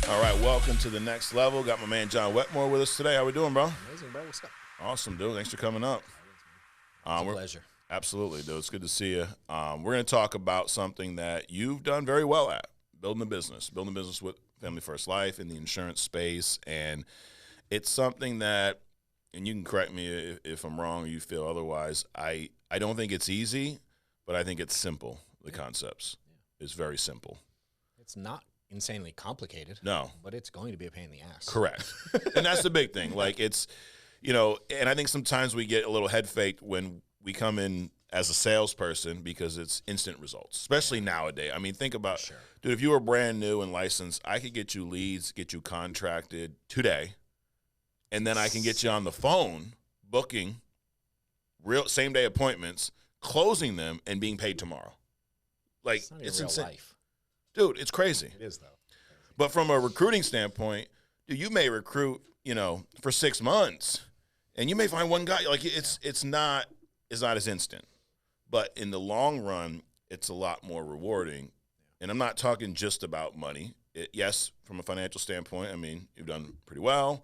All right, welcome to the next level. Got my man John Wetmore with us today. How we doing, bro? Amazing, bro. What's up? Awesome, dude. Thanks for coming up. It's a pleasure. Absolutely, dude. It's good to see you. We're going to talk about something that you've done very well at, building a business with Family First Life in the insurance space. And it's something that, and you can correct me if I'm wrong or you feel otherwise, I don't think it's easy, but I think it's simple. The concepts is very simple. It's not insanely complicated. No. But it's going to be a pain in the ass. Correct. And that's the big thing. Like it's, and I think sometimes we get a little head faked when we come in as a salesperson because it's instant results, especially nowadays. I mean, think about, dude, if you were brand new and licensed, I could get you leads, get you contracted today, and then I can get you on the phone, booking real same day appointments, closing them, and being paid tomorrow. Like, it's insane. Life. Dude, it's crazy. It is, though. But from a recruiting standpoint, dude, you may recruit, for 6 months, and you may find one guy. Like it's not as instant, but in the long run, it's a lot more rewarding. And I'm not talking just about money. Yes, from a financial standpoint, I mean, you've done pretty well.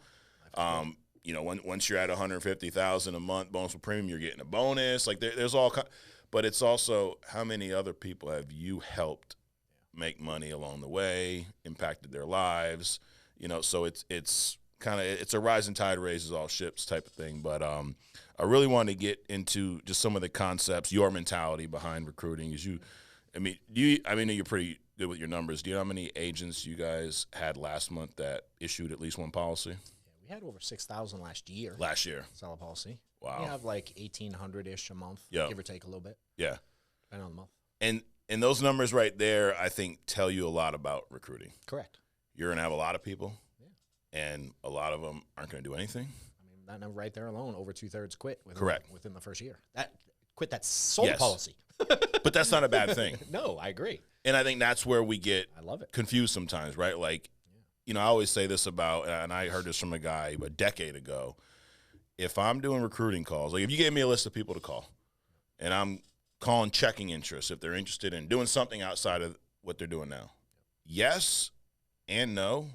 Once you're at $150,000 a month bonus for premium, you're getting a bonus. Like there's all, but it's also how many other people have you helped make money along the way, impacted their lives, so it's kind of, it's a rising tide raises all ships type of thing. But I really want to get into just some of the concepts, your mentality behind recruiting. I know you're pretty good with your numbers. Do you know how many agents you guys had last month that issued at least one policy? Yeah, we had over 6,000 last year. Sell a policy. Wow. We have like 1,800-ish a month, give or take a little bit. Yeah. Depending on the month. And those numbers right there, I think, tell you a lot about recruiting. Correct. You're going to have a lot of people, and a lot of them aren't going to do anything. I mean, that number right there alone, over 2/3 quit within the first year. That sold a policy. But that's not a bad thing. No, I agree. And I think that's where we get confused sometimes, right? Like, I always say this about, and I heard this from a guy a decade ago, if I'm doing recruiting calls, like if you gave me a list of people to call, and I'm calling checking interest if they're interested in doing something outside of what they're doing now. Yes and no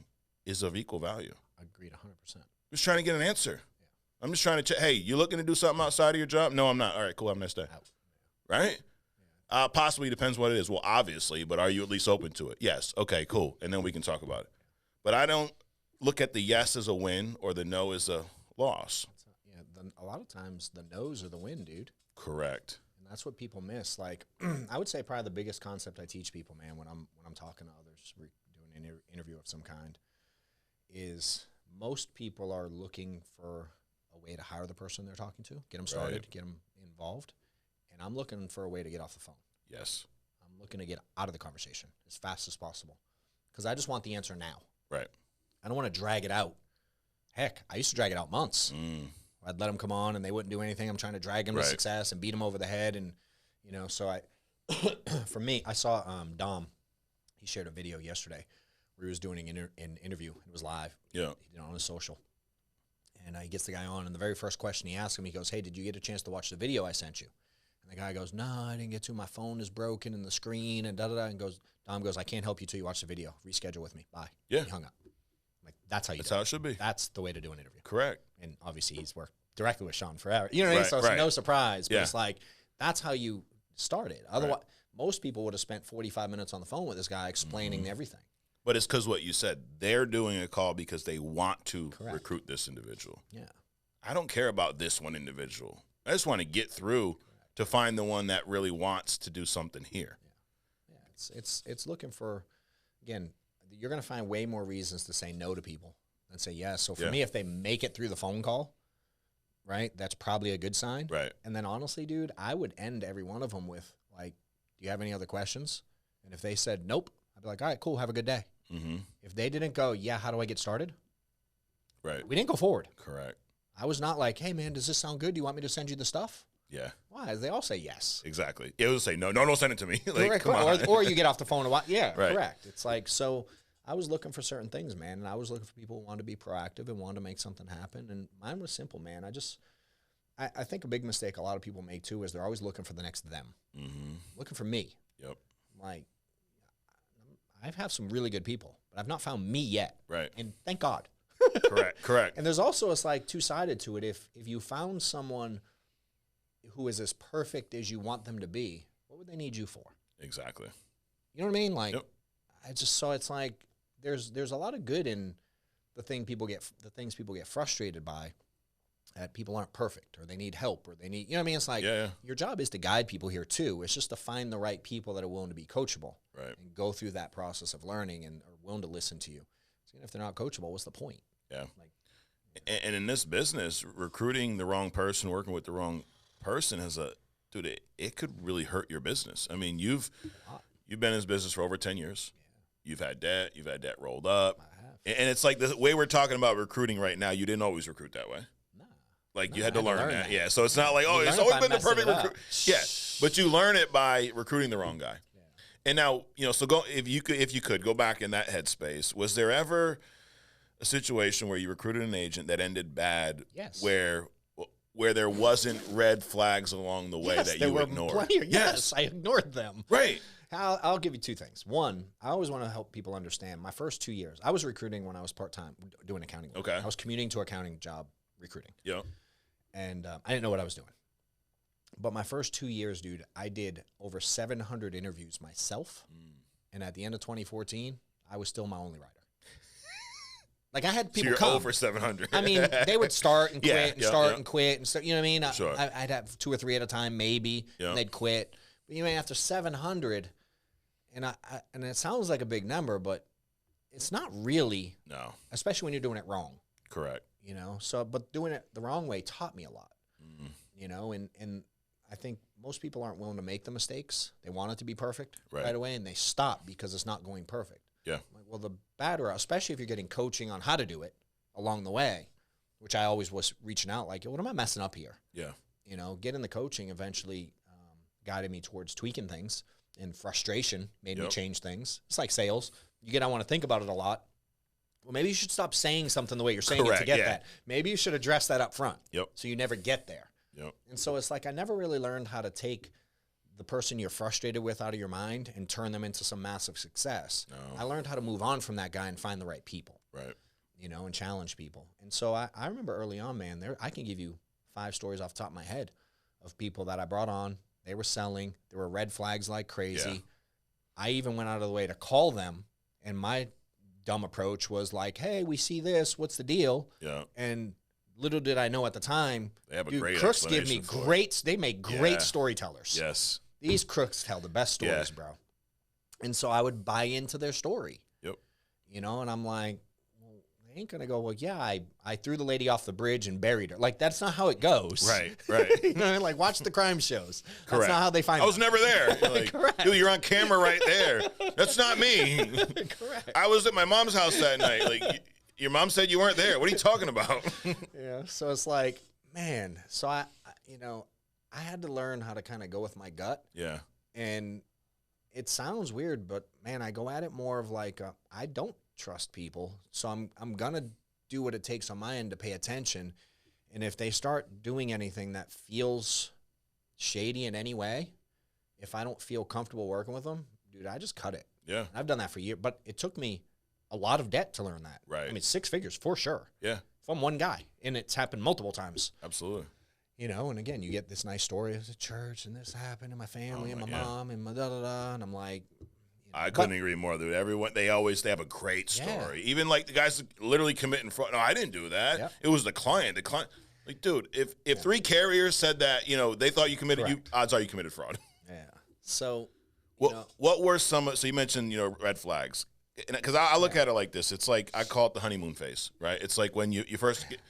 is of equal value. Agreed 100%. I'm just trying to get an answer. Yeah. I'm just trying to check, hey, you looking to do something outside of your job? No, I'm not. All right, cool, have a nice day. Out. Right? Yeah. Possibly depends what it is. Well, obviously, but are you at least open to it? Yes. Okay, cool. And then we can talk about it. But I don't look at the yes as a win or the no as a loss. A lot of times the no's are the win, dude. Correct. That's what people miss. Like, I would say probably the biggest concept I teach people, man, when I'm talking to others, doing an interview of some kind, is most people are looking for a way to hire the person they're talking to, get them started, get them involved, and I'm looking for a way to get off the phone. Yes. I'm looking to get out of the conversation as fast as possible because I just want the answer now. Right. I don't want to drag it out. Heck, I used to drag it out months. I'd let them come on, and they wouldn't do anything. I'm trying to drag them to success and beat them over the head. And, so for me, I saw Dom. He shared a video yesterday where he was doing an interview. It was live. Yeah. He did it on his social. And he gets the guy on, and the very first question he asks him, he goes, hey, did you get a chance to watch the video I sent you? And the guy goes, no, I didn't get to. My phone is broken and the screen and da-da-da. And Dom goes, I can't help you till you watch the video. Reschedule with me. Bye. Yeah. He hung up. Like, that's how you do it. That's how it should be. That's the way to do an interview. Correct. And obviously he's worked directly with Sean forever. You know what I mean? So it's no surprise. But it's like, that's how you started. Otherwise, most people would have spent 45 minutes on the phone with this guy explaining everything. But it's because what you said. They're doing a call because they want to recruit this individual. Yeah. I don't care about this one individual. I just want to get through to find the one that really wants to do something here. Yeah. It's looking for, again, you're going to find way more reasons to say no to people than say yes. So for me, if they make it through the phone call, right, that's probably a good sign. Right. And then honestly, dude, I would end every one of them with, like, do you have any other questions? And if they said nope, I'd be like, all right, cool, have a good day. Mm-hmm. If they didn't go, yeah, how do I get started? Right. We didn't go forward. Correct. I was not like, hey, man, does this sound good? Do you want me to send you the stuff? Yeah. Why? They all say yes. Exactly. It would say, no, don't send it to me. Like, come on. Or you get off the phone a while. Yeah, correct. It's like, so I was looking for certain things, man, and I was looking for people who wanted to be proactive and wanted to make something happen, and mine was simple, man. I think a big mistake a lot of people make, too, is they're always looking for the next them. Mm-hmm. Looking for me. Yep. Like, I have some really good people, but I've not found me yet. Right. And thank God. Correct. And there's also, it's like two-sided to it. If you found someone who is as perfect as you want them to be, what would they need you for? Exactly. You know what I mean? Like, Yep. I just saw it's like there's a lot of good in the things people get frustrated by, that people aren't perfect or they need help or they need, you know what I mean? It's like your job is to guide people here too. It's just to find the right people that are willing to be coachable, right, and go through that process of learning and are willing to listen to you. So even if they're not coachable, what's the point? Yeah. Like, and in this business, recruiting the wrong person, working with the wrong person it could really hurt your business. I mean, you've been in this business for over 10 years. Yeah. You've had debt rolled up. I have. And it's like the way we're talking about recruiting right now, you didn't always recruit that way. Like, you had to learn that. Yeah. So it's not like, it's always been the perfect recruit. Yeah. But you learn it by recruiting the wrong guy. Yeah. And now, so if you could go back in that headspace, was there ever a situation where you recruited an agent that ended bad? Yes. Where there wasn't red flags along the way that you ignored? Yes, I ignored them. Right. I'll give you two things. One, I always want to help people understand. My first 2 years, I was recruiting when I was part-time doing accounting work. Okay. I was commuting to accounting job recruiting. Yeah. And I didn't know what I was doing. But my first 2 years, dude, I did over 700 interviews myself. And at the end of 2014, I was still my only writer. Like, I had people so you're come. over 700. I mean, they would start and quit and quit and start. You know what I mean? Sure. I'd have 2 or 3 at a time, maybe, and they'd quit. But after 700, and it sounds like a big number, but it's not really. No. Especially when you're doing it wrong. Correct. But doing it the wrong way taught me a lot. And I think most people aren't willing to make the mistakes. They want it to be perfect right away, and they stop because it's not going perfect. Yeah. Like, well, the batter, especially if you're getting coaching on how to do it along the way, which I always was reaching out like, what am I messing up here? Yeah. Getting the coaching eventually guided me towards tweaking things, and frustration made me change things. It's like sales. I want to think about it a lot. Well, maybe you should stop saying something the way you're saying it to get that. Maybe you should address that up front. Yep. So you never get there. Yep. And so it's like I never really learned how to take the person you're frustrated with out of your mind and turn them into some massive success. No. I learned how to move on from that guy and find the right people. Right. And challenge people. And so I remember early on, man, I can give you 5 stories off the top of my head of people that I brought on. They were selling. There were red flags like crazy. Yeah. I even went out of the way to call them, and my dumb approach was like, hey, we see this. What's the deal? Yeah. And little did I know at the time, they have a great crooks give me they make great storytellers. Yes. These crooks tell the best stories, bro. And so I would buy into their story. Yep. And I'm like, well, they ain't going to go, well, yeah, I threw the lady off the bridge and buried her. Like, that's not how it goes. Right. Like, watch the crime shows. Correct. That's not how they find I was never there. You're like, correct. Dude, you're on camera right there. That's not me. Correct. I was at my mom's house that night. Like, your mom said you weren't there. What are you talking about? Yeah. So it's like, man. So I had to learn how to kind of go with my gut. Yeah. And it sounds weird, but man, I go at it more of like, I don't trust people. So I'm going to do what it takes on my end to pay attention. And if they start doing anything that feels shady in any way, if I don't feel comfortable working with them, dude, I just cut it. Yeah. And I've done that for years, but it took me a lot of debt to learn that. Right. I mean, 6 figures for sure. Yeah. From one guy. And it's happened multiple times. Absolutely. And again, you get this nice story of the church and this happened and my family and my mom and my da-da-da. And I'm like, I couldn't agree more, dude. Everyone, they have a great story. Yeah. Even like the guys literally committing fraud. No, I didn't do that. Yep. It was the client. Like, dude, if 3 carriers said that, they thought you committed, odds are you committed fraud. Yeah. So, what were some, so you mentioned, red flags. Because I look at it like this. It's like, I call it the honeymoon phase, right? It's like when you first get,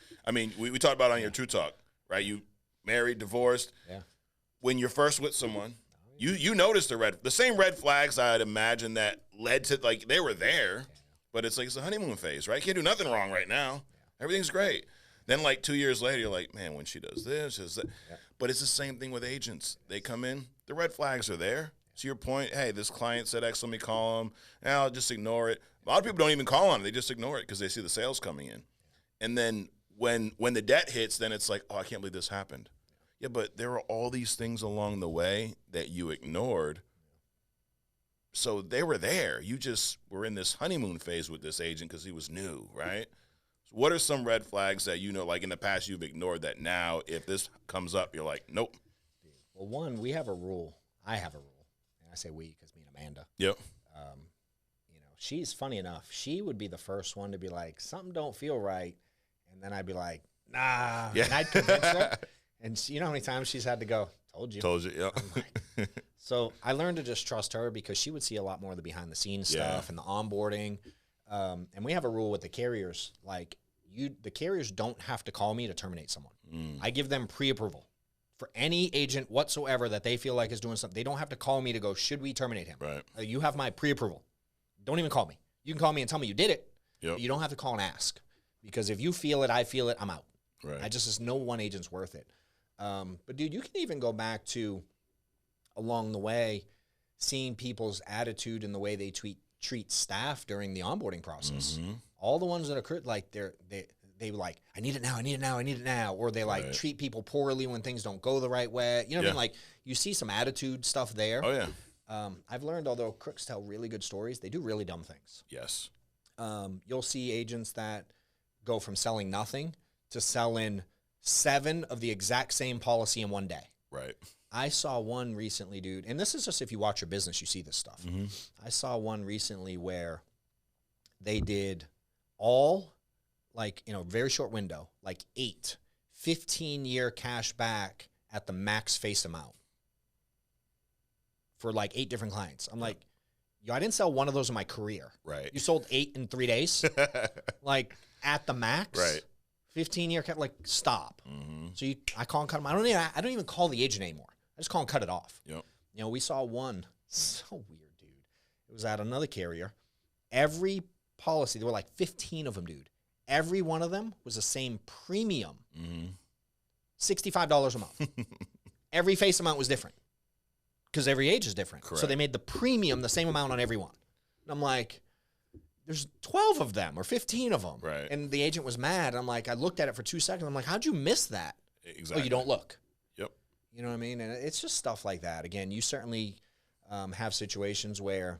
we talked about it on your True Talk, right? You married, divorced. Yeah. When you're first with someone, you notice the same red flags I'd imagine that led to, like, they were there, but it's like it's a honeymoon phase, right? You can't do nothing wrong right now. Everything's great. Then, like, 2 years later, you're like, man, when she does this, does that. Yeah. But it's the same thing with agents. They come in, the red flags are there. To your point, hey, this client said X, let me call them. And I'll just ignore it. A lot of people don't even call on it. They just ignore it because they see the sales coming in. And then when the debt hits, then it's like, oh, I can't believe this happened. Yeah, but there are all these things along the way that you ignored. So they were there. You just were in this honeymoon phase with this agent because he was new, right? So what are some red flags that like in the past you've ignored that now if this comes up, you're like, nope. Well, one, we have a rule. I have a rule. And I say we because me and Amanda. Yep. She's funny enough. She would be the first one to be like, something don't feel right. And then I'd be like, nah. Yeah. And I'd convince her. And you know how many times she's had to go, told you. Told you, yep. Like, so I learned to just trust her because she would see a lot more of the behind-the-scenes stuff and the onboarding. And we have a rule with the carriers. Like, the carriers don't have to call me to terminate someone. I give them pre-approval. For any agent whatsoever that they feel like is doing something, they don't have to call me to go, should we terminate him? Right. You have my pre-approval. Don't even call me. You can call me and tell me you did it. Yep. You don't have to call and ask. Because if you feel it, I feel it, I'm out. Right. No one agent's worth it. But, dude, you can even go back to along the way seeing people's attitude and the way they treat staff during the onboarding process. Mm-hmm. All the ones that occurred, like, they like, I need it now, I need it now, I need it now. Or they, like, treat people poorly when things don't go the right way. You know what I mean? Like, you see some attitude stuff there. Oh, yeah. I've learned, although crooks tell really good stories, they do really dumb things. Yes. You'll see agents that go from selling nothing to selling 7 of the exact same policy in one day. Right. I saw one recently, dude, and this is just if you watch your business, you see this stuff. Mm-hmm. I saw one recently where they did all, like, very short window, like 8 15-year cash back at the max face amount for like 8 different clients. I'm like, I didn't sell one of those in my career. Right. You sold 8 in 3 days, like at the max. Right. 15-year, like, stop. Mm-hmm. So I call and cut them. I don't even call the agent anymore. I just call and cut it off. Yep. We saw one, so weird, dude. It was at another carrier. Every policy, there were like 15 of them, dude. Every one of them was the same premium. Mm-hmm. $65 a month. Every face amount was different because every age is different. Correct. So they made the premium the same amount on every one. And I'm like, there's 12 of them or 15 of them. Right. And the agent was mad. I'm like, I looked at it for 2 seconds. I'm like, how'd you miss that? Exactly. Oh, you don't look. Yep. You know what I mean? And it's just stuff like that. Again, you certainly have situations where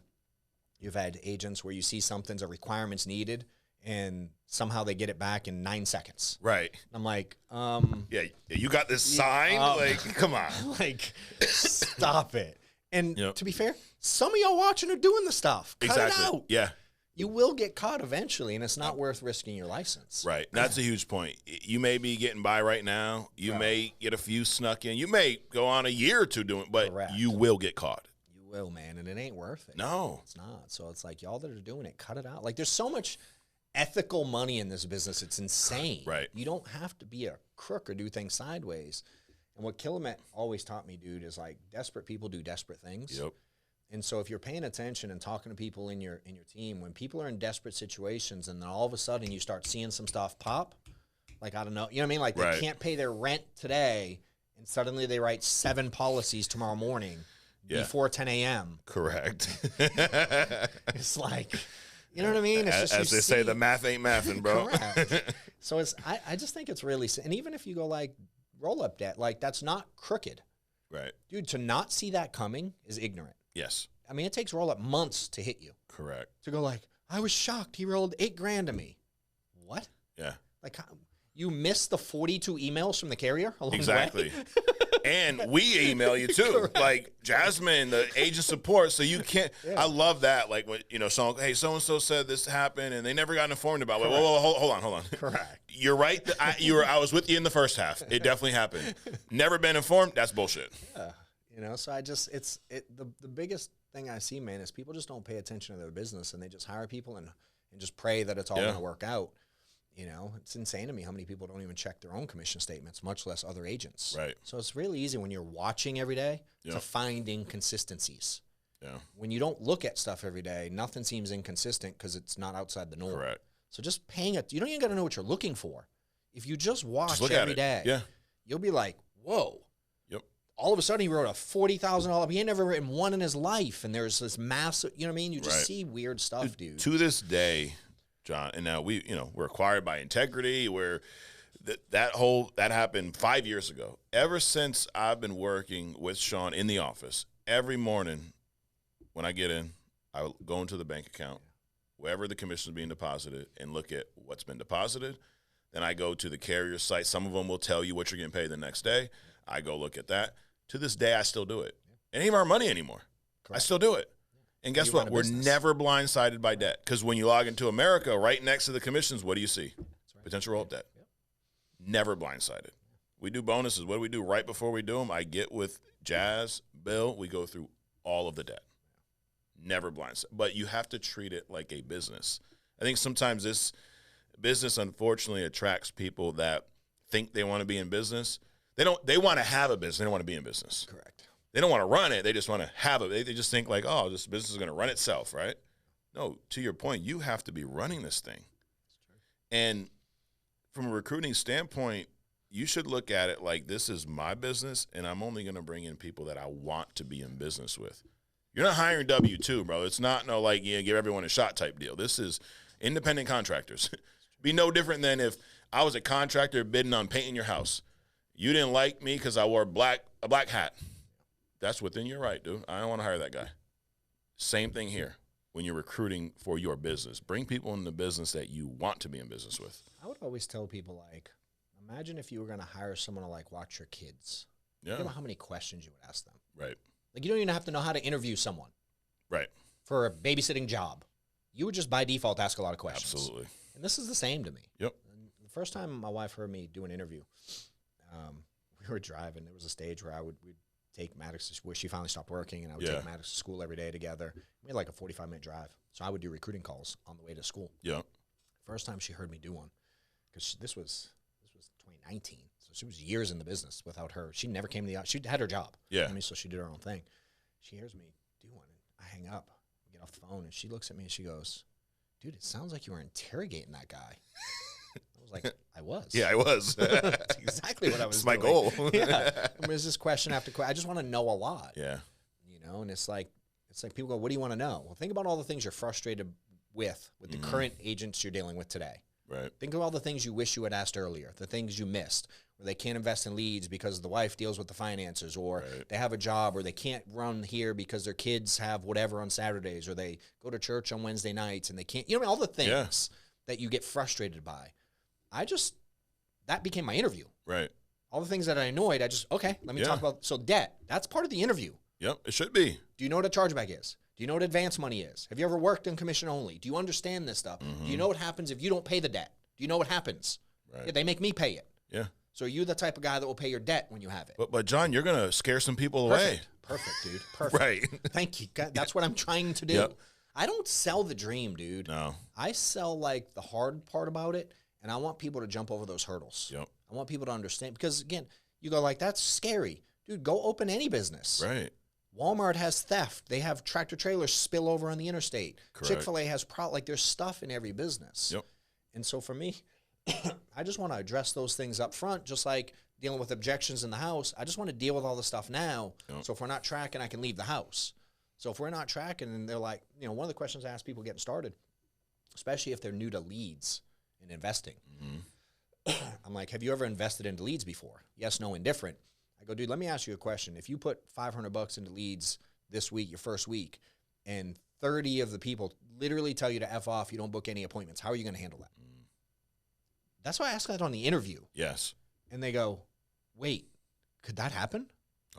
you've had agents where you see something's a requirement's needed and somehow they get it back in 9 seconds. Right. I'm like, yeah, you got this sign? Like, come on. Like, stop it. And to be fair, some of y'all watching are doing the stuff. Cut it out. Yeah. You will get caught eventually, and it's not worth risking your license. Right. That's a huge point. You may be getting by right now. You may get a few snuck in. You may go on a year or two doing it, but you will get caught. You will, man, and it ain't worth it. No. It's not. So it's like, y'all that are doing it, cut it out. Like, there's so much ethical money in this business. It's insane. Right. You don't have to be a crook or do things sideways. And what Killamet always taught me, dude, is like desperate people do desperate things. Yep. And so if you're paying attention and talking to people in your team, when people are in desperate situations and then all of a sudden you start seeing some stuff pop, like, I don't know, you know what I mean? Like they can't pay their rent today and suddenly they write 7 policies tomorrow morning before 10 a.m. Correct. It's like, you know what I mean? It's just, as they say, the math ain't mathing, bro. Correct. So I just think it's really, and even if you go like roll-up debt, like that's not crooked. Right. Dude, to not see that coming is ignorant. Yes. I mean, it takes roll-up months to hit you. Correct. To go like, I was shocked. He rolled $8,000 to me. What? Yeah. Like, you missed the 42 emails from the carrier along exactly. the way? And we email you too. Correct. Like Jasmine, the agent support. So you can't. Yeah. I love that. Like when someone, hey, so and so said this happened, and they never got informed about it. Whoa, hold on. Correct. You're right. I was with you in the first half. It definitely happened. Never been informed. That's bullshit. Yeah. So the biggest thing I see, man, is people just don't pay attention to their business and they just hire people and just pray that it's all going to work out. It's insane to me how many people don't even check their own commission statements, much less other agents. Right. So it's really easy when you're watching every day to find inconsistencies. Yeah. When you don't look at stuff every day, nothing seems inconsistent because it's not outside the norm. Correct. So just paying it. You don't even got to know what you're looking for. If you just watch every day, you'll be like, whoa. Yep. All of a sudden he wrote a $40,000. He ain't never written one in his life. And there's this massive, you know what I mean? You just see weird stuff, dude. To this day, John, and now we're acquired by Integrity, where that happened 5 years ago. Ever since I've been working with Sean in the office, every morning when I get in, I will go into the bank account, wherever the commission is being deposited, and look at what's been deposited. Then I go to the carrier site. Some of them will tell you what you're getting paid the next day. I go look at that. To this day, I still do it. It ain't even our money anymore. Correct. I still do it. And guess what? We're never blindsided by debt, because when you log into America, right next to the commissions, what do you see? Right. Potential roll-up debt. Yep. Never blindsided. We do bonuses. What do we do right before we do them? I get with Jazz, Bill. We go through all of the debt. Never blindsided. But you have to treat it like a business. I think sometimes this business, unfortunately, attracts people that think they want to be in business. They want to have a business. They don't want to be in business. Correct. They don't want to run it. They just want to have it. They just think like, oh, this business is going to run itself, right? No, to your point, you have to be running this thing. And from a recruiting standpoint, you should look at it like, this is my business, and I'm only going to bring in people that I want to be in business with. You're not hiring W-2, bro. It's not give everyone a shot type deal. This is independent contractors. Be no different than if I was a contractor bidding on painting your house. You didn't like me because I wore a black hat. That's within your right, dude. I don't want to hire that guy. Same thing here when you're recruiting for your business. Bring people in the business that you want to be in business with. I would always tell people, like, imagine if you were going to hire someone to, like, watch your kids. Yeah. You know how many questions you would ask them. Right. Like, you don't even have to know how to interview someone. Right. For a babysitting job. You would just, by default, ask a lot of questions. Absolutely. And this is the same to me. Yep. And the first time my wife heard me do an interview, we were driving. There was a stage where we'd take Maddox, where she finally stopped working, and I would take Maddox to school every day together. We had like a 45-minute drive. So I would do recruiting calls on the way to school. Yeah. First time she heard me do one, because this was 2019. So she was years in the business without her. She never came to the, she had her job. Yeah. I mean, so she did her own thing. She hears me do one, and I hang up, get off the phone, and she looks at me and she goes, dude, it sounds like you were interrogating that guy. I was like, I was. Yeah, I was. That's exactly what I was doing. doing. It's my goal. Yeah. I mean, there's this question after question. I just want to know a lot. Yeah. You know, and it's like people go, what do you want to know? Well, think about all the things you're frustrated with the current agents you're dealing with today. Right. Think of all the things you wish you had asked earlier, the things you missed, where they can't invest in leads because the wife deals with the finances, or they have a job, or they can't run here because their kids have whatever on Saturdays, or they go to church on Wednesday nights and they can't, you know, all the things that you get frustrated by. That became my interview. Right. All the things that I annoyed, let me talk about. So debt, that's part of the interview. Yep, it should be. Do you know what a chargeback is? Do you know what advance money is? Have you ever worked in commission only? Do you understand this stuff? Do you know what happens if you don't pay the debt? Do you know what happens? Right. Yeah, they make me pay it. Yeah. So you're the type of guy that will pay your debt when you have it. But John, you're going to scare some people away. Perfect, dude. Perfect. Right. Thank you. That's what I'm trying to do. Yep. I don't sell the dream, dude. No. I sell, like, the hard part about it, and I want people to jump over those hurdles. Yep. I want people to understand. Because, again, you go like, that's scary. Dude, go open any business. Right. Walmart has theft. They have tractor trailers spill over on the interstate. Correct. Chick-fil-A has there's stuff in every business. Yep. And so for me, I just want to address those things up front, just like dealing with objections in the house. I just want to deal with all the stuff now. Yep. So if we're not tracking, I can leave the house. So if we're not tracking, and they're like, you know, one of the questions I ask people getting started, especially if they're new to leads and investing, I'm like, have you ever invested into leads before? Yes, no, indifferent. I go, dude, let me ask you a question. If you put $500 into leads this week, your first week, and 30 of the people literally tell you to F off, you don't book any appointments, how are you going to handle that? That's why I asked that on the interview. Yes. And they go, wait, could that happen?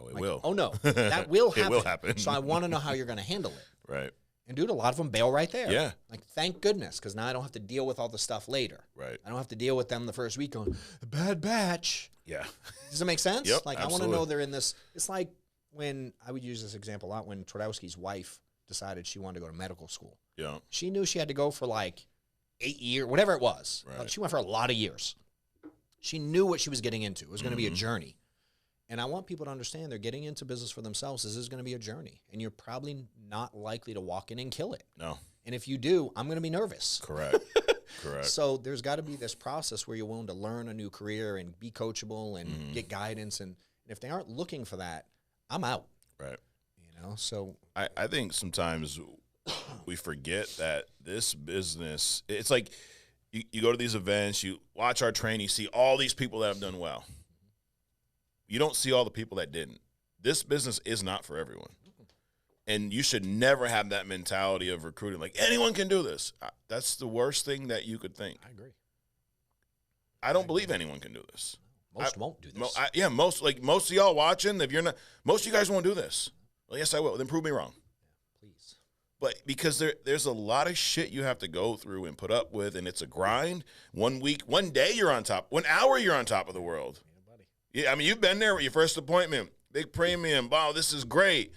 Oh, it will. Oh, no, that will happen. It will happen. So I want to know how you're going to handle it. Right. And, dude, a lot of them bail right there. Yeah. Like, thank goodness, because now I don't have to deal with all the stuff later. Right. I don't have to deal with them the first week going, a bad batch. Yeah. Does it make sense? Yep, like, absolutely. I want to know they're in this. It's like when I would use this example a lot when Twardowski's wife decided she wanted to go to medical school. Yeah. She knew she had to go for like 8 years, whatever it was. Right. She went for a lot of years. She knew what she was getting into. It was going to be a journey. And I want people to understand they're getting into business for themselves. This is going to be a journey. And you're probably not likely to walk in and kill it. No. And if you do, I'm going to be nervous. Correct. Correct. So there's got to be this process where you're willing to learn a new career and be coachable and get guidance. And if they aren't looking for that, I'm out. Right. You know, so I think sometimes we forget that this business, it's like you go to these events, you watch our training, you see all these people that have done well. You don't see all the people that didn't. This business is not for everyone. And you should never have that mentality of recruiting. Like, anyone can do this. That's the worst thing that you could think. I agree. I don't believe anyone can do this. Most won't do this. Most of y'all watching, if you're not, most of you guys won't do this. Well, yes, I will. Then prove me wrong. Please. But because there's a lot of shit you have to go through and put up with, and it's a grind. 1 week, 1 day you're on top. 1 hour you're on top of the world. Yeah, buddy. Yeah, I mean, you've been there with your first appointment. Big premium. Wow, this is great.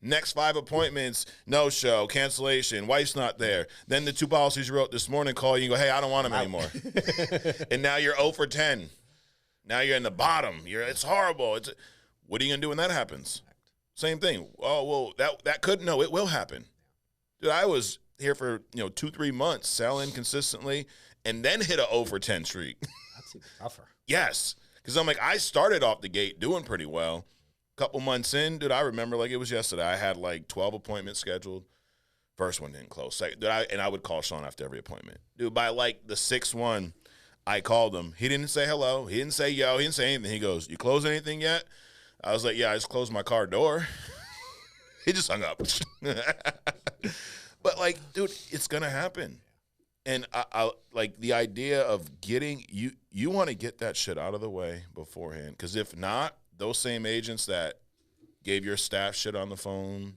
Next 5 appointments, no show, cancellation, wife's not there. Then the 2 policies you wrote this morning call you and go, hey, I don't want them anymore. And now you're 0 for 10. Now you're in the bottom. It's horrible. What are you going to do when that happens? Same thing. Oh, well, that could, no, it will happen. Dude, I was here for, 2-3 months selling consistently and then hit a 0 for 10 streak. That's even tougher. Yes. Because I'm like, I started off the gate doing pretty well. Couple months in, dude, I remember like it was yesterday. I had like 12 appointments scheduled. First one didn't close. Second, I would call Sean after every appointment. Dude, by like the 6th one, I called him. He didn't say hello. He didn't say yo. He didn't say anything. He goes, you close anything yet? I was like, yeah, I just closed my car door. He just hung up. But like, dude, it's going to happen. And I like the idea of getting, you want to get that shit out of the way beforehand. Because if not, those same agents that gave your staff shit on the phone,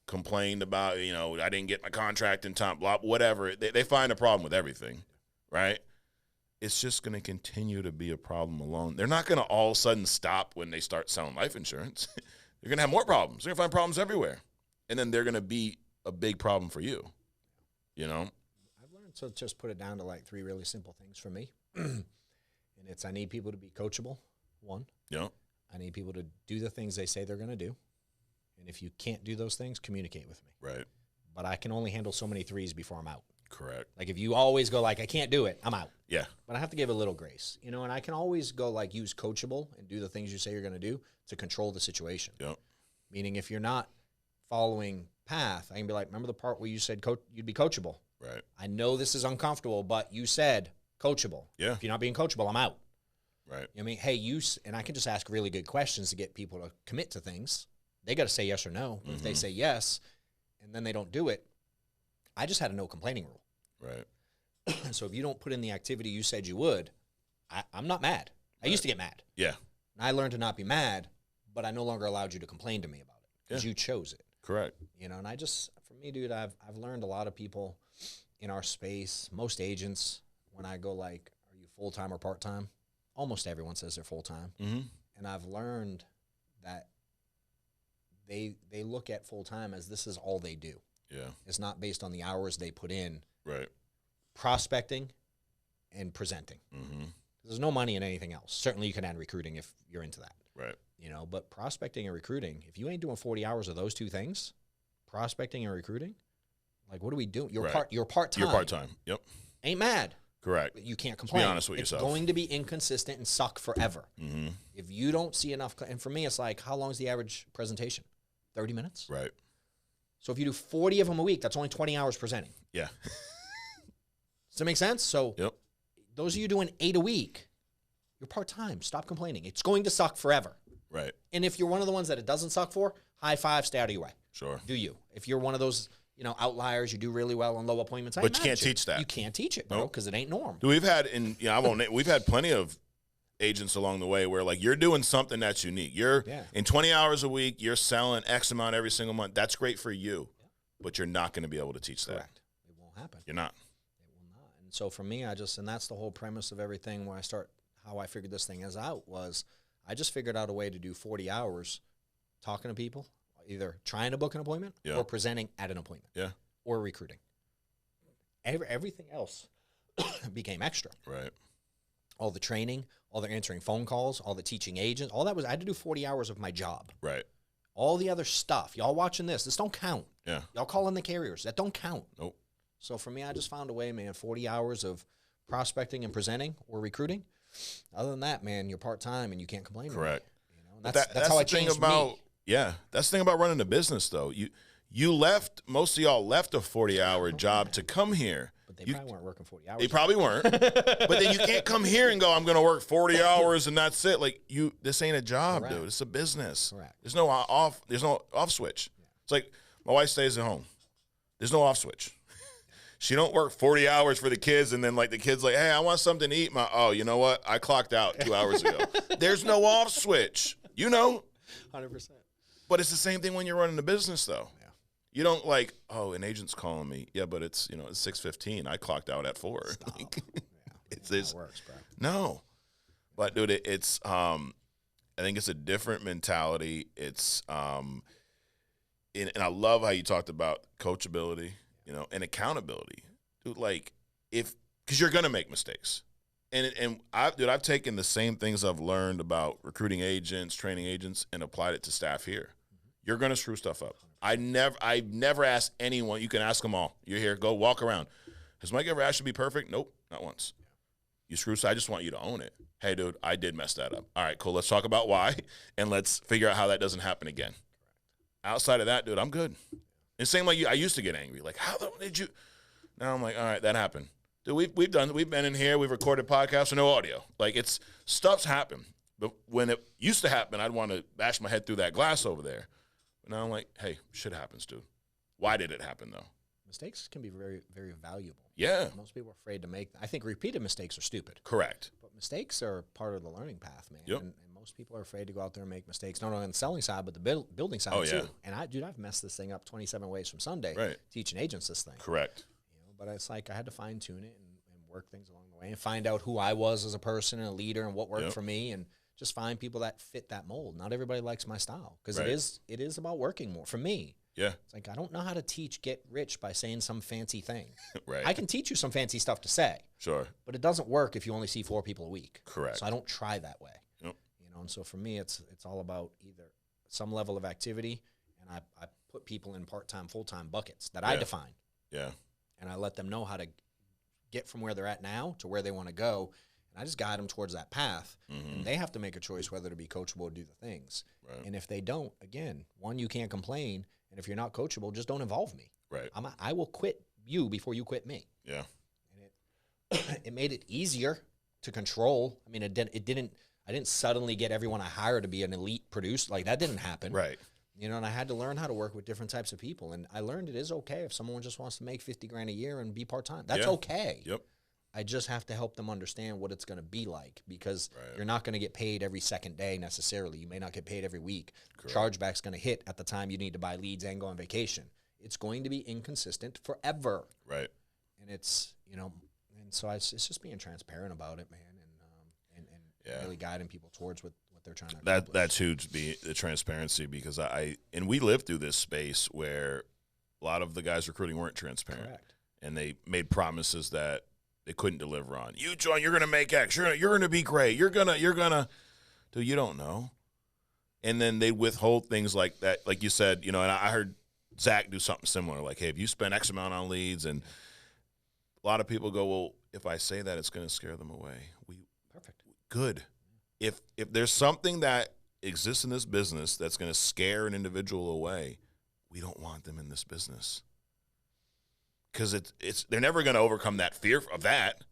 complained about, I didn't get my contract in time, blah, whatever. They find a problem with everything, right? It's just going to continue to be a problem alone. They're not going to all of a sudden stop when they start selling life insurance. They're going to have more problems. They're going to find problems everywhere. And then they're going to be a big problem for you, I've learned to just put it down to like 3 really simple things for me. And it's I need people to be coachable, 1. Yeah. I need people to do the things they say they're going to do. And if you can't do those things, communicate with me. Right. But I can only handle so many 3s before I'm out. Correct. Like if you always go like, I can't do it, I'm out. Yeah. But I have to give a little grace, and I can always go like use coachable and do the things you say you're going to do to control the situation. Yeah. Meaning if you're not following path, I can be like, remember the part where you said you'd be coachable? Right. I know this is uncomfortable, but you said coachable. Yeah. If you're not being coachable, I'm out. Right. I mean, hey, and I can just ask really good questions to get people to commit to things. They got to say yes or no. If they say yes and then they don't do it, I just had a no complaining rule. Right. So if you don't put in the activity you said you would, I'm not mad. I used to get mad. Yeah. And I learned to not be mad, but I no longer allowed you to complain to me about it because you chose it. Correct. And for me, dude, I've learned a lot of people in our space, most agents, when I go like, are you full-time or part-time? Almost everyone says they're full-time. Mm-hmm. And I've learned that they look at full-time as this is all they do. Yeah. It's not based on the hours they put in. Right. Prospecting and presenting. Mm-hmm. There's no money in anything else. Certainly you can add recruiting if you're into that. Right. But prospecting and recruiting, if you ain't doing 40 hours of those 2 things, prospecting and recruiting, like what are we doing? You're part-time. You're part-time. Yep. Ain't mad. Correct. But you can't complain. Be honest with yourself. It's going to be inconsistent and suck forever. Mm-hmm. If you don't see enough, and for me, it's like, how long is the average presentation? 30 minutes? Right. So if you do 40 of them a week, that's only 20 hours presenting. Yeah. Does that make sense? So yep. Those of you doing 8 a week, you're part-time. Stop complaining. It's going to suck forever. Right. And if you're one of the ones that it doesn't suck for, high five, stay out of your way. Sure. Do you? If you're one of those, outliers, you do really well on low appointments. But you can't teach that. You can't teach it, bro, because it ain't norm. We've had, we've had plenty of agents along the way where like you're doing something that's unique. You're in 20 hours a week, you're selling X amount every single month. That's great for you, but you're not going to be able to teach that. Correct. It won't happen. You're not. It will not. And so for me, and that's the whole premise of everything when how I figured this thing out was I just figured out a way to do 40 hours talking to people, either trying to book an appointment or presenting at an appointment. Yeah. Or recruiting. Everything else became extra. Right. All the training, all the answering phone calls, all the teaching agents, all that I had to do 40 hours of my job. Right. All the other stuff, y'all watching this don't count. Yeah. Y'all calling the carriers, that don't count. Nope. So for me, I just found a way, man, 40 hours of prospecting and presenting or recruiting. Other than that, man, you're part-time and you can't complain. Correct. That's how I changed me. Yeah. That's the thing about running a business, though. You left, most of y'all left a 40-hour job to come here. But they probably weren't working 40 hours. They probably weren't. But then you can't come here and go, I'm going to work 40 hours and that's it. Like, this ain't a job, dude. It's a business. Correct. There's no off switch. Yeah. It's like My wife stays at home. There's no off switch. She don't work 40 hours for the kids, and then, like, the kid's like, hey, I want something to eat. Oh, you know what? I clocked out 2 hours ago. There's no off switch, 100%. But it's the same thing when you're running a business, though. Yeah. You don't like, oh, an agent's calling me. Yeah, but it's, it's 6:15. I clocked out at 4. It works, bro. No. But, dude, it's I think it's a different mentality. It's and I love how you talked about coachability, and accountability. Dude, like, because you're going to make mistakes. And I've taken the same things I've learned about recruiting agents, training agents, and applied it to staff here. You're going to screw stuff up. I never asked anyone. You can ask them all. You're here. Go walk around. Has Mike ever asked you to be perfect? Nope, not once. You screw, so I just want you to own it. Hey, dude, I did mess that up. All right, cool. Let's talk about why, and let's figure out how that doesn't happen again. Outside of that, dude, I'm good. And same like you, I used to get angry. Like, how did you? Now I'm like, all right, that happened. Dude, we've been in here, we've recorded podcasts with no audio. Like, stuff's happened. But when it used to happen, I'd want to bash my head through that glass over there. But now I'm like, hey, shit happens, dude. Why did it happen, though? Mistakes can be very, very valuable. Yeah. Most people are afraid to make them. I think repeated mistakes are stupid. Correct. But mistakes are part of the learning path, man. Yep. And most people are afraid to go out there and make mistakes, not only on the selling side, but the building side, too. Yeah. And I've messed this thing up 27 ways from Sunday, right, teaching agents this thing. Correct. But it's like I had to fine-tune it and work things along the way and find out who I was as a person and a leader and what worked for me, and just find people that fit that mold. Not everybody likes my style, because it is about working more. For me, it's like I don't know how to teach get rich by saying some fancy thing. Right. I can teach you some fancy stuff to say. Sure. But it doesn't work if you only see 4 people a week. Correct. So I don't try that way. Yep. And so for me, it's all about either some level of activity, and I put people in part-time, full-time buckets that I define. Yeah. And I let them know how to get from where they're at now to where they want to go. And I just guide them towards that path. And they have to make a choice whether to be coachable or do the things. Right. And if they don't, again, one, you can't complain. And if you're not coachable, just don't involve me. Right. I will quit you before you quit me. Yeah. And it made it easier to control. I mean, I didn't suddenly get everyone I hired to be an elite producer. Like, that didn't happen. Right. And I had to learn how to work with different types of people. And I learned it is okay if someone just wants to make $50,000 a year and be part-time. That's okay. Yep. I just have to help them understand what it's going to be like, because you're not going to get paid every second day necessarily. You may not get paid every week. Chargeback's going to hit at the time you need to buy leads and go on vacation. It's going to be inconsistent forever. Right. And it's, and so it's just being transparent about it, man, and really guiding people towards what they're trying to accomplish. That's huge, the transparency, because and we lived through this space where a lot of the guys recruiting weren't transparent. Correct. And they made promises that they couldn't deliver on. You, John, you're going to make X. You're going to be great. You're going to, dude, you don't know. And then they withhold things like that. Like you said, and I heard Zach do something similar. Like, hey, if you spend X amount on leads, and a lot of people go, well, if I say that, it's going to scare them away. Perfect. Good. If there's something that exists in this business that's going to scare an individual away, we don't want them in this business. Because they're never going to overcome that fear of that.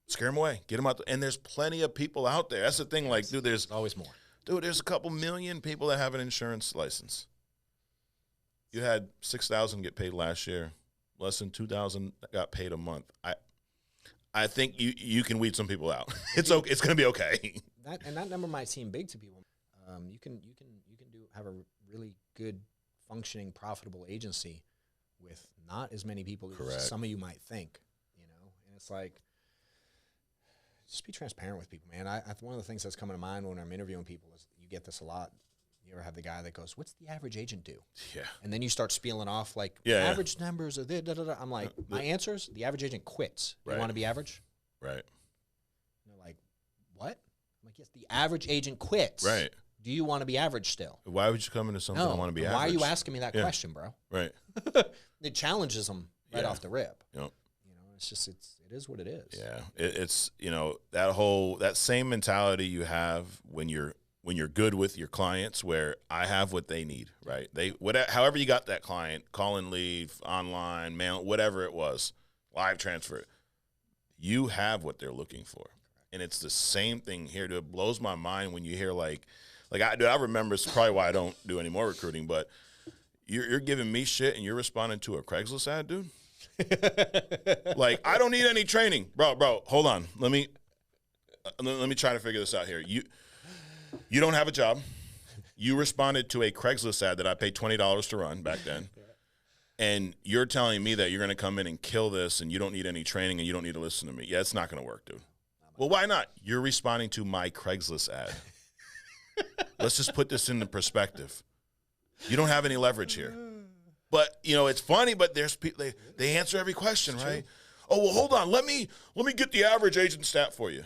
Scare them away. Get them out. And there's plenty of people out there. That's the thing. Like, dude, there's always more. Dude, there's a couple million people that have an insurance license. You had 6,000 get paid last year. Less than 2,000 got paid a month. I think you can weed some people out. It's okay. It's going to be okay. That number might seem big to people. You can have a really good, functioning, profitable agency with not as many people as some of you might think. And it's like, just be transparent with people, man. One of the things that's coming to mind when I'm interviewing people is, you get this a lot. You ever have the guy that goes, "What's the average agent do?" Yeah. And then you start spieling off like, average numbers are this, da, da, da. I'm like, my answer's, the average agent quits. You want to be average? Right. And they're like, what? I'm like, yes, the average agent quits. Right. Do you want to be average still? Why would you come into something I want to be average? Why are you asking me that question, bro? Right. It challenges them right off the rip. Yep. It's just, it is what it is. Yeah. It's, that same mentality you have when you're good with your clients, where I have what they need, right? However you got that client, call and leave, online, mail, whatever it was, live transfer, you have what they're looking for. And it's the same thing here. It blows my mind when you hear I remember, it's probably why I don't do any more recruiting, but You're giving me shit and you're responding to a Craigslist ad, dude? Like, I don't need any training. Bro, hold on. Let me try to figure this out here. You don't have a job. You responded to a Craigslist ad that I paid $20 to run back then. And you're telling me that you're going to come in and kill this and you don't need any training and you don't need to listen to me. Yeah, it's not going to work, dude. Well, why not? You're responding to my Craigslist ad. Let's just put this into perspective. You don't have any leverage here. But, it's funny, but there's people, they answer every question, right? Oh, well, hold on. Let me get the average agent stat for you.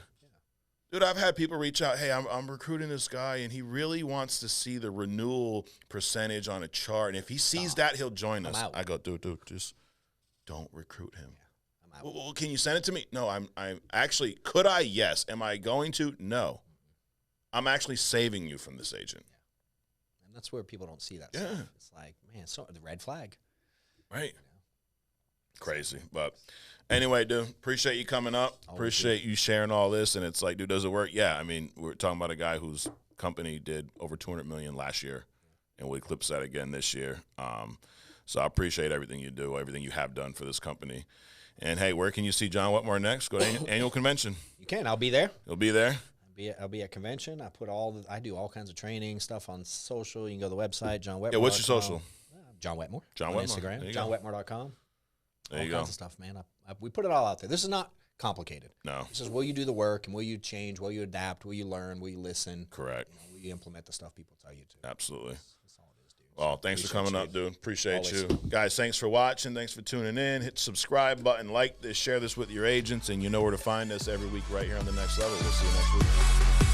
Dude, I've had people reach out, hey, I'm recruiting this guy, and he really wants to see the renewal percentage on a chart. And if he sees that, he'll join us. I go, dude, just don't recruit him. Yeah, I'm out. Well, can you send it to me? No, I'm actually, could I? Yes. Am I going to? No. I'm actually saving you from this agent. Yeah. And that's where people don't see that Yeah. stuff. It's like, man, the red flag. Right. Crazy. But anyway, dude, appreciate you coming up. Appreciate you sharing all this. And it's like, dude, does it work? Yeah. I mean, we're talking about a guy whose company did over $200 million last year, and we'll eclipse that again this year. So I appreciate everything you do, everything you have done for this company. And hey, where can you see John Wetmore next? Go to annual convention. You can. I'll be there. You'll be there. I'll be at convention. I do all kinds of training stuff on social. You can go to the website, John Wetmore. Yeah, what's your social? John Wetmore. John on Wetmore. Instagram. JohnWetmore.com. There you all kinds of stuff, man. We put it all out there. This is not complicated. No. This is will you do the work and will you change, will you adapt, will you learn, will you listen? Correct. Will you implement the stuff people tell you to? Absolutely. That's all it is, dude. Well, thanks for coming up, dude. Appreciate you. Guys, thanks for watching. Thanks for tuning in. Hit the subscribe button, like this, share this with your agents, and you know where to find us every week right here on The Next Level. We'll see you next week.